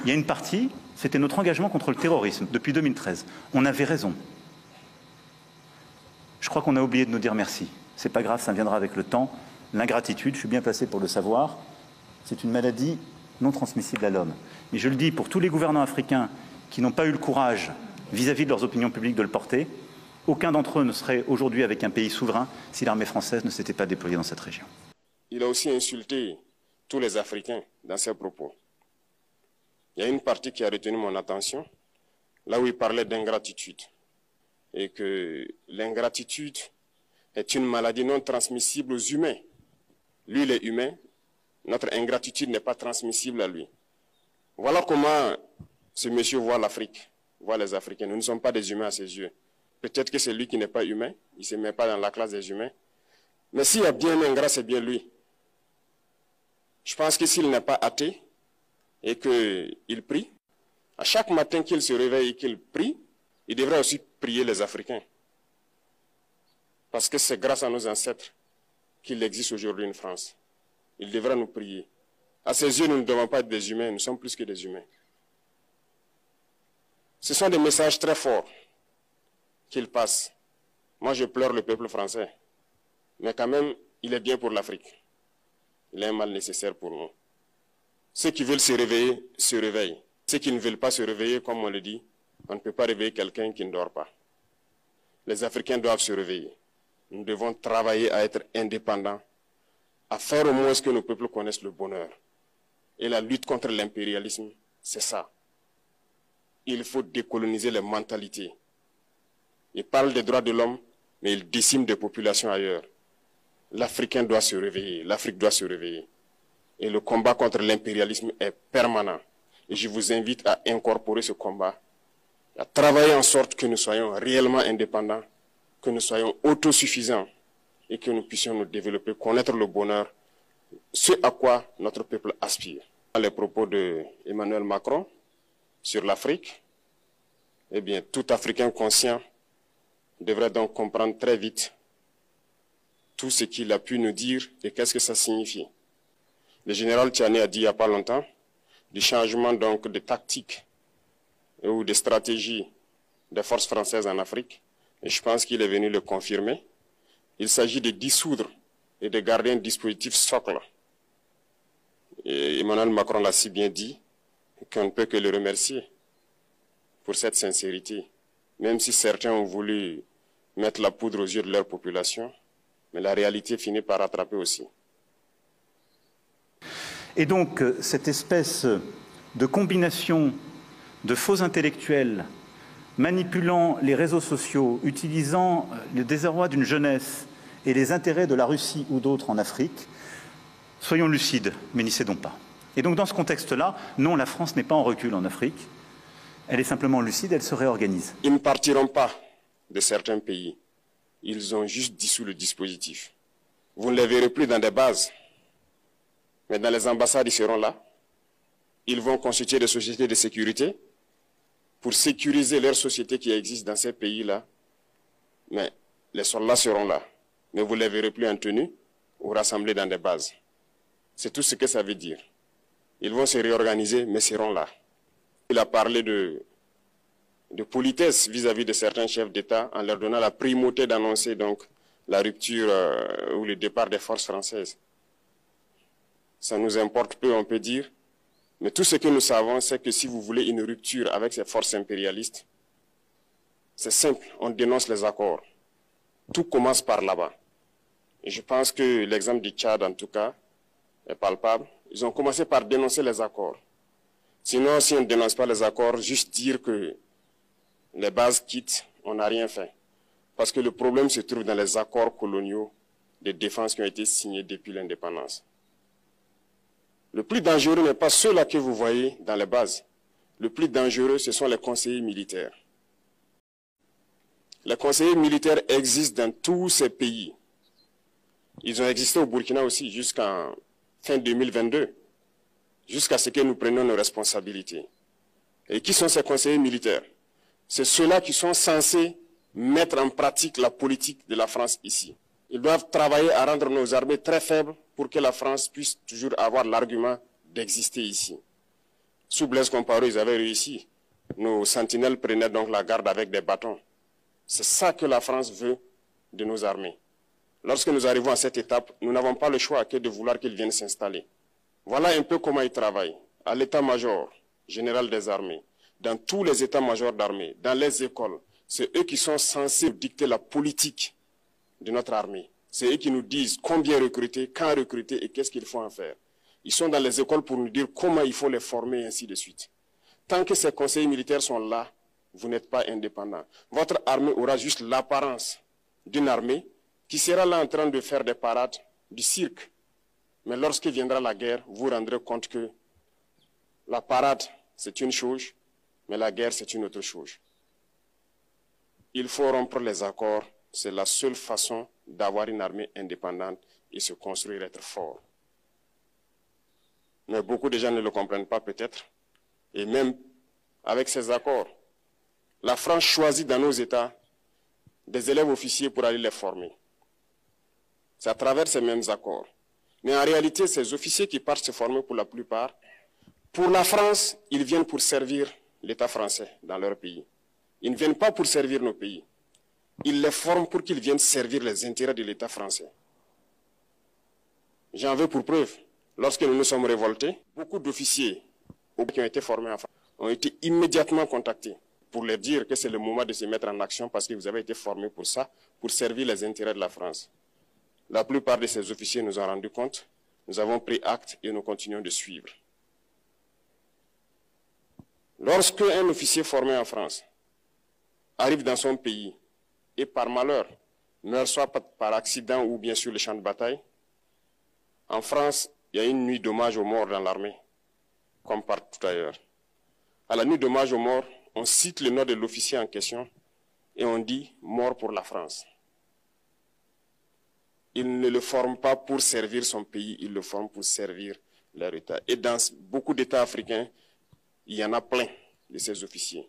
Il y a une partie, c'était notre engagement contre le terrorisme depuis 2013. On avait raison. Je crois qu'on a oublié de nous dire merci. C'est pas grave, ça viendra avec le temps. L'ingratitude, je suis bien placé pour le savoir, c'est une maladie non transmissible à l'homme. Mais je le dis pour tous les gouvernants africains qui n'ont pas eu le courage, vis-à-vis de leurs opinions publiques, de le porter, aucun d'entre eux ne serait aujourd'hui avec un pays souverain si l'armée française ne s'était pas déployée dans cette région. Il a aussi insulté tous les Africains dans ses propos. Il y a une partie qui a retenu mon attention, là où il parlait d'ingratitude, et que l'ingratitude est une maladie non transmissible aux humains. Lui, il est humain, notre ingratitude n'est pas transmissible à lui. Voilà comment ce monsieur voit l'Afrique, voit les Africains. Nous ne sommes pas des humains à ses yeux. Peut-être que c'est lui qui n'est pas humain, il ne se met pas dans la classe des humains. Mais s'il y a bien un ingrat, c'est bien lui. Je pense que s'il n'est pas athée et qu'il prie, à chaque matin qu'il se réveille et qu'il prie, il devrait aussi prier les Africains. Parce que c'est grâce à nos ancêtres qu'il existe aujourd'hui une France. Il devra nous prier. À ses yeux, nous ne devons pas être des humains, nous sommes plus que des humains. Ce sont des messages très forts qu'il passe. Moi, je pleure le peuple français. Mais quand même, il est bien pour l'Afrique. Il est un mal nécessaire pour nous. Ceux qui veulent se réveiller, se réveillent. Ceux qui ne veulent pas se réveiller, comme on le dit, on ne peut pas réveiller quelqu'un qui ne dort pas. Les Africains doivent se réveiller. Nous devons travailler à être indépendants, à faire au moins ce que nos peuples connaissent le bonheur. Et la lutte contre l'impérialisme, c'est ça. Il faut décoloniser les mentalités. Il parle des droits de l'homme, mais il décime des populations ailleurs. L'Africain doit se réveiller, l'Afrique doit se réveiller. Et le combat contre l'impérialisme est permanent. Et je vous invite à incorporer ce combat, à travailler en sorte que nous soyons réellement indépendants, que nous soyons autosuffisants et que nous puissions nous développer, connaître le bonheur, ce à quoi notre peuple aspire. Dans les propos d'Emmanuel Macron sur l'Afrique, eh bien, tout Africain conscient devrait donc comprendre très vite tout ce qu'il a pu nous dire et qu'est-ce que ça signifie. Le général Tiani a dit il n'y a pas longtemps du changement donc de tactique ou de stratégie des forces françaises en Afrique. Et je pense qu'il est venu le confirmer. Il s'agit de dissoudre et de garder un dispositif socle. Et Emmanuel Macron l'a si bien dit qu'on ne peut que le remercier pour cette sincérité. Même si certains ont voulu mettre la poudre aux yeux de leur population, mais la réalité finit par rattraper aussi. Et donc, cette espèce de combination de faux intellectuels manipulant les réseaux sociaux, utilisant le désarroi d'une jeunesse et les intérêts de la Russie ou d'autres en Afrique, soyons lucides, mais n'y cédons pas. Et donc, dans ce contexte-là, non, la France n'est pas en recul en Afrique. Elle est simplement lucide, elle se réorganise. Ils ne partiront pas de certains pays. Ils ont juste dissous le dispositif. Vous ne les verrez plus dans des bases. Mais dans les ambassades, ils seront là. Ils vont constituer des sociétés de sécurité pour sécuriser leurs sociétés qui existent dans ces pays-là. Mais les soldats seront là. Mais vous ne les verrez plus en tenue ou rassemblés dans des bases. C'est tout ce que ça veut dire. Ils vont se réorganiser, mais seront là. Il a parlé de politesse vis-à-vis de certains chefs d'État en leur donnant la primauté d'annoncer donc la rupture ou le départ des forces françaises. Ça nous importe peu, on peut dire. Mais tout ce que nous savons, c'est que si vous voulez une rupture avec ces forces impérialistes, c'est simple, on dénonce les accords. Tout commence par là-bas. Et je pense que l'exemple du Tchad, en tout cas, est palpable. Ils ont commencé par dénoncer les accords. Sinon, si on ne dénonce pas les accords, juste dire que les bases quittent, on n'a rien fait. Parce que le problème se trouve dans les accords coloniaux de défense qui ont été signés depuis l'indépendance. Le plus dangereux n'est pas ceux-là que vous voyez dans les bases. Le plus dangereux, ce sont les conseillers militaires. Les conseillers militaires existent dans tous ces pays. Ils ont existé au Burkina aussi jusqu'en fin 2022, jusqu'à ce que nous prenions nos responsabilités. Et qui sont ces conseillers militaires? C'est ceux-là qui sont censés mettre en pratique la politique de la France ici. Ils doivent travailler à rendre nos armées très faibles pour que la France puisse toujours avoir l'argument d'exister ici. Sous Blaise Compaoré, ils avaient réussi. Nos sentinelles prenaient donc la garde avec des bâtons. C'est ça que la France veut de nos armées. Lorsque nous arrivons à cette étape, nous n'avons pas le choix que de vouloir qu'ils viennent s'installer. Voilà un peu comment ils travaillent. À l'état-major général des armées, dans tous les états-majors d'armée, dans les écoles, c'est eux qui sont censés dicter la politique de notre armée. C'est eux qui nous disent combien recruter, quand recruter et qu'est-ce qu'il faut en faire. Ils sont dans les écoles pour nous dire comment il faut les former et ainsi de suite. Tant que ces conseillers militaires sont là, vous n'êtes pas indépendant. Votre armée aura juste l'apparence d'une armée qui sera là en train de faire des parades, du cirque. Mais lorsque viendra la guerre, vous vous rendrez compte que la parade, c'est une chose, mais la guerre, c'est une autre chose. Il faut rompre les accords. C'est la seule façon d'avoir une armée indépendante et se construire, être fort. Mais beaucoup de gens ne le comprennent pas peut-être. Et même avec ces accords, la France choisit dans nos États des élèves officiers pour aller les former. C'est à travers ces mêmes accords. Mais en réalité, ces officiers qui partent se former pour la plupart, pour la France, ils viennent pour servir l'État français dans leur pays. Ils ne viennent pas pour servir nos pays. Ils les forment pour qu'ils viennent servir les intérêts de l'État français. J'en veux pour preuve. Lorsque nous nous sommes révoltés, beaucoup d'officiers qui ont été formés en France ont été immédiatement contactés pour leur dire que c'est le moment de se mettre en action parce que vous avez été formés pour ça, pour servir les intérêts de la France. La plupart de ces officiers nous ont rendu compte, nous avons pris acte et nous continuons de suivre. Lorsque un officier formé en France arrive dans son pays et par malheur meurt soit par accident ou bien sur le champ de bataille, en France, il y a une nuit d'hommage aux morts dans l'armée, comme partout ailleurs. À la nuit d'hommage aux morts, on cite le nom de l'officier en question et on dit « mort pour la France ». Il ne le forme pas pour servir son pays, il le forme pour servir leur État. Et dans beaucoup d'États africains, il y en a plein de ces officiers.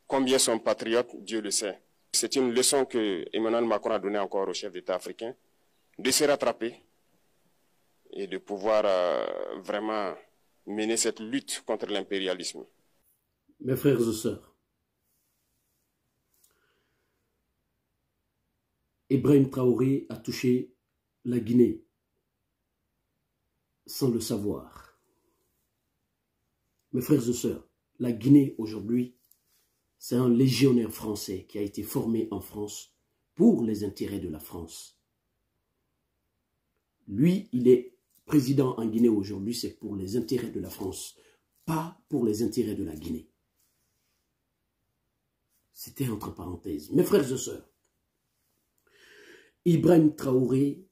Combien sont patriotes, Dieu le sait. C'est une leçon que Emmanuel Macron a donnée encore aux chefs d'État africains, de se rattraper et de pouvoir vraiment mener cette lutte contre l'impérialisme. Mes frères et sœurs, Ibrahim Traoré a touché la Guinée sans le savoir. Mes frères et sœurs, la Guinée aujourd'hui, c'est un légionnaire français qui a été formé en France pour les intérêts de la France. Lui, il est président en Guinée aujourd'hui, c'est pour les intérêts de la France, pas pour les intérêts de la Guinée. C'était entre parenthèses. Mes frères et sœurs, Ibrahim Traoré,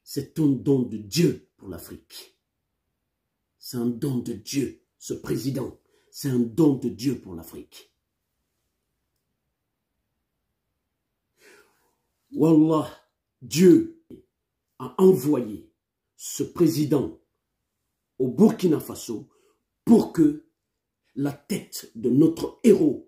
c'est un don de Dieu pour l'Afrique. C'est un don de Dieu, ce président. C'est un don de Dieu pour l'Afrique. Wallah, Dieu a envoyé ce président au Burkina Faso pour que la tête de notre héros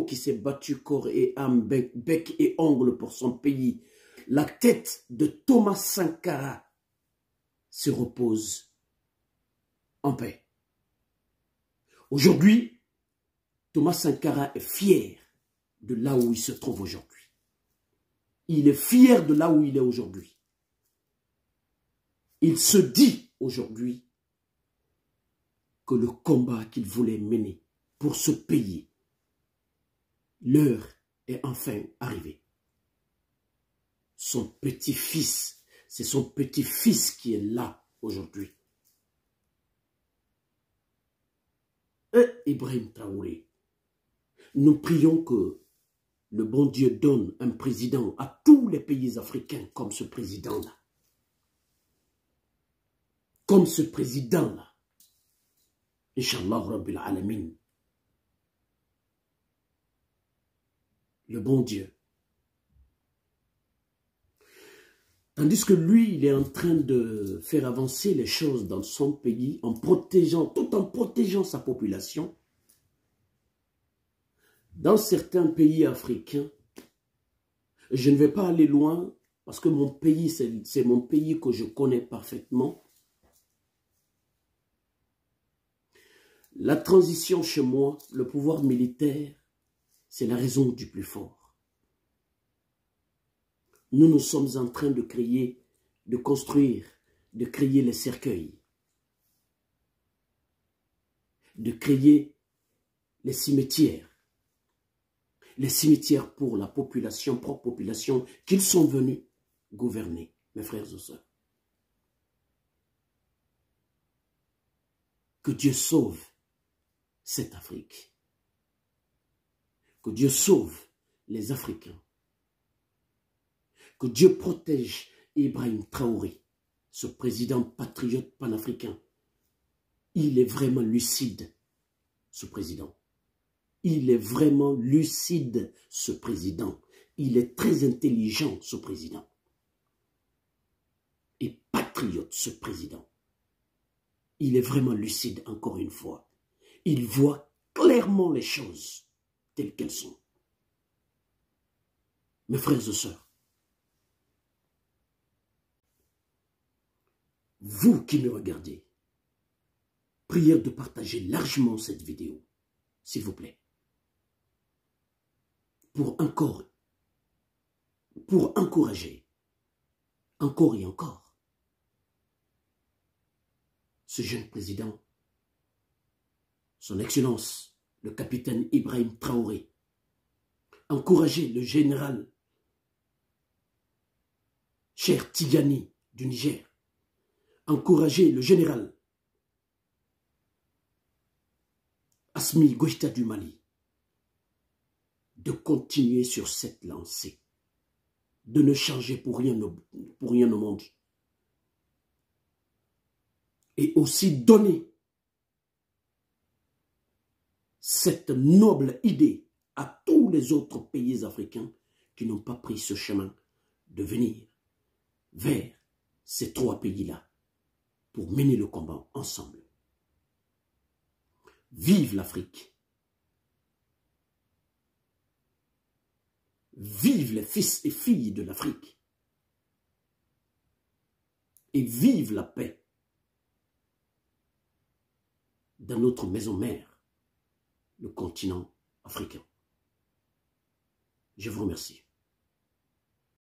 qui s'est battu corps et âme, bec et ongle pour son pays, la tête de Thomas Sankara se repose en paix. Aujourd'hui, Thomas Sankara est fier de là où il se trouve aujourd'hui. Il est fier de là où il est aujourd'hui. Il se dit aujourd'hui que le combat qu'il voulait mener pour ce pays, l'heure est enfin arrivée. Son petit-fils, c'est son petit-fils qui est là aujourd'hui. Et Ibrahim Traoré, nous prions que le bon Dieu donne un président à tous les pays africains comme ce président-là. Comme ce président-là. Inch'Allah Rabbil Alamin. Le bon Dieu. Tandis que lui, il est en train de faire avancer les choses dans son pays en protégeant, tout en protégeant sa population. Dans certains pays africains, je ne vais pas aller loin parce que mon pays, c'est mon pays que je connais parfaitement. La transition chez moi, le pouvoir militaire, c'est la raison du plus fort. Nous sommes en train de créer, de construire, de créer les cercueils, de créer les cimetières pour la population, propre population, qu'ils sont venus gouverner, mes frères et sœurs. Que Dieu sauve cette Afrique. Que Dieu sauve les Africains. Que Dieu protège Ibrahim Traoré, ce président patriote panafricain. Il est vraiment lucide, ce président. Il est vraiment lucide, ce président. Il est très intelligent, ce président. Et patriote, ce président. Il est vraiment lucide, encore une fois. Il voit clairement les choses telles qu'elles sont. Mes frères et sœurs, vous qui me regardez, prière de partager largement cette vidéo, s'il vous plaît. Pour encourager, encore et encore, ce jeune président, son Excellence, le capitaine Ibrahim Traoré, encourager le général Cher Tigani du Niger, encourager le général Assimi Goïta du Mali, de continuer sur cette lancée, de ne changer pour rien au monde. Et aussi donner cette noble idée à tous les autres pays africains qui n'ont pas pris ce chemin de venir vers ces trois pays-là pour mener le combat ensemble. Vive l'Afrique! Vive les fils et filles de l'Afrique! Et vive la paix dans notre maison mère, le continent africain. Je vous remercie.